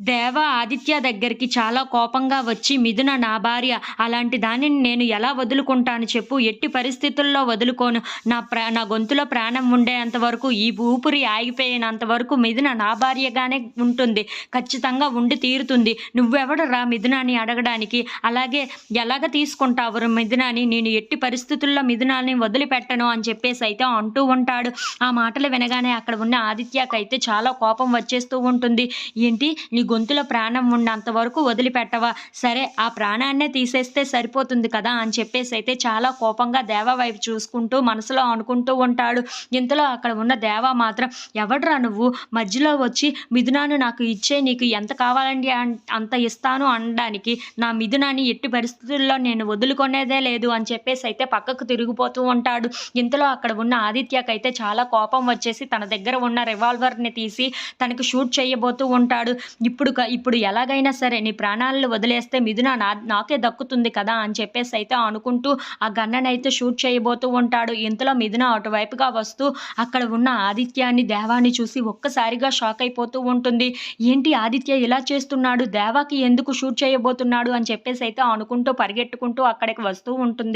దేవ ఆదిత్య దగ్గరికి చాలా కోపంగా వచ్చి, "మిథున నా భార్య. అలాంటి దానిని నేను ఎలా వదులుకుంటాను చెప్పు? ఎట్టి పరిస్థితుల్లో వదులుకోను. నా గొంతులో ప్రాణం ఉండేంత వరకు, ఈ ఊపిరి ఆగిపోయేంత వరకు మిథున నా భార్యగానే ఉంటుంది. ఖచ్చితంగా ఉండి తీరుతుంది. నువ్వెవడురా మిథునాని అడగడానికి? అలాగే ఎలాగ తీసుకుంటావురా మిథునాని? నేను ఎట్టి పరిస్థితుల్లో మిథునాని వదిలిపెట్టను" అని చెప్పేసైతే అంటూ ఉంటాడు. ఆ మాటలు వినగానే అక్కడ ఉన్న ఆదిత్యకైతే చాలా కోపం వచ్చేస్తూ ఉంటుంది. "ఏంటి? నీ గొంతులో ప్రాణం ఉన్నంత వరకు వదిలిపెట్టవా? సరే, ఆ ప్రాణాన్నే తీసేస్తే సరిపోతుంది కదా" అని చెప్పేసైతే చాలా కోపంగా దేవ వైపు చూసుకుంటూ మనసులో అనుకుంటూ ఉంటాడు. ఇంతలో అక్కడ ఉన్న దేవ మాత్రం, "ఎవడ్రా నువ్వు? మధ్యలో వచ్చి మిథునాను నాకు ఇచ్చేయి, నీకు ఎంత కావాలండి అంత ఇస్తాను అనడానికి. నా మిథునాని ఎట్టి పరిస్థితుల్లో నేను వదులుకునేదే లేదు" అని చెప్పేసైతే పక్కకు తిరిగిపోతూ ఉంటాడు. ఇంతలో అక్కడ ఉన్న ఆదిత్యకైతే చాలా కోపం వచ్చేసి తన దగ్గర ఉన్న రివాల్వర్‌ని తీసి తనకి షూట్ చేయబోతూ ఉంటాడు. ఇప్పుడు ఎలాగైనా సరే నీ ప్రాణాలను వదిలేస్తే మిథున నాకే దక్కుతుంది కదా అని చెప్పేసైతే అనుకుంటూ ఆ గన్ననైతే షూట్ చేయబోతూ ఉంటాడు. ఇంతలో మిథున అటువైపుగా వస్తూ అక్కడ ఉన్న ఆదిత్యని, దేవాని చూసి ఒక్కసారిగా షాక్ అయిపోతూ ఉంటుంది. ఏంటి ఆదిత్య ఇలా చేస్తున్నాడు? దేవాకి ఎందుకు షూట్ చేయబోతున్నాడు అని చెప్పేసైతే అనుకుంటూ పరిగెట్టుకుంటూ అక్కడికి వస్తూ ఉంటుంది.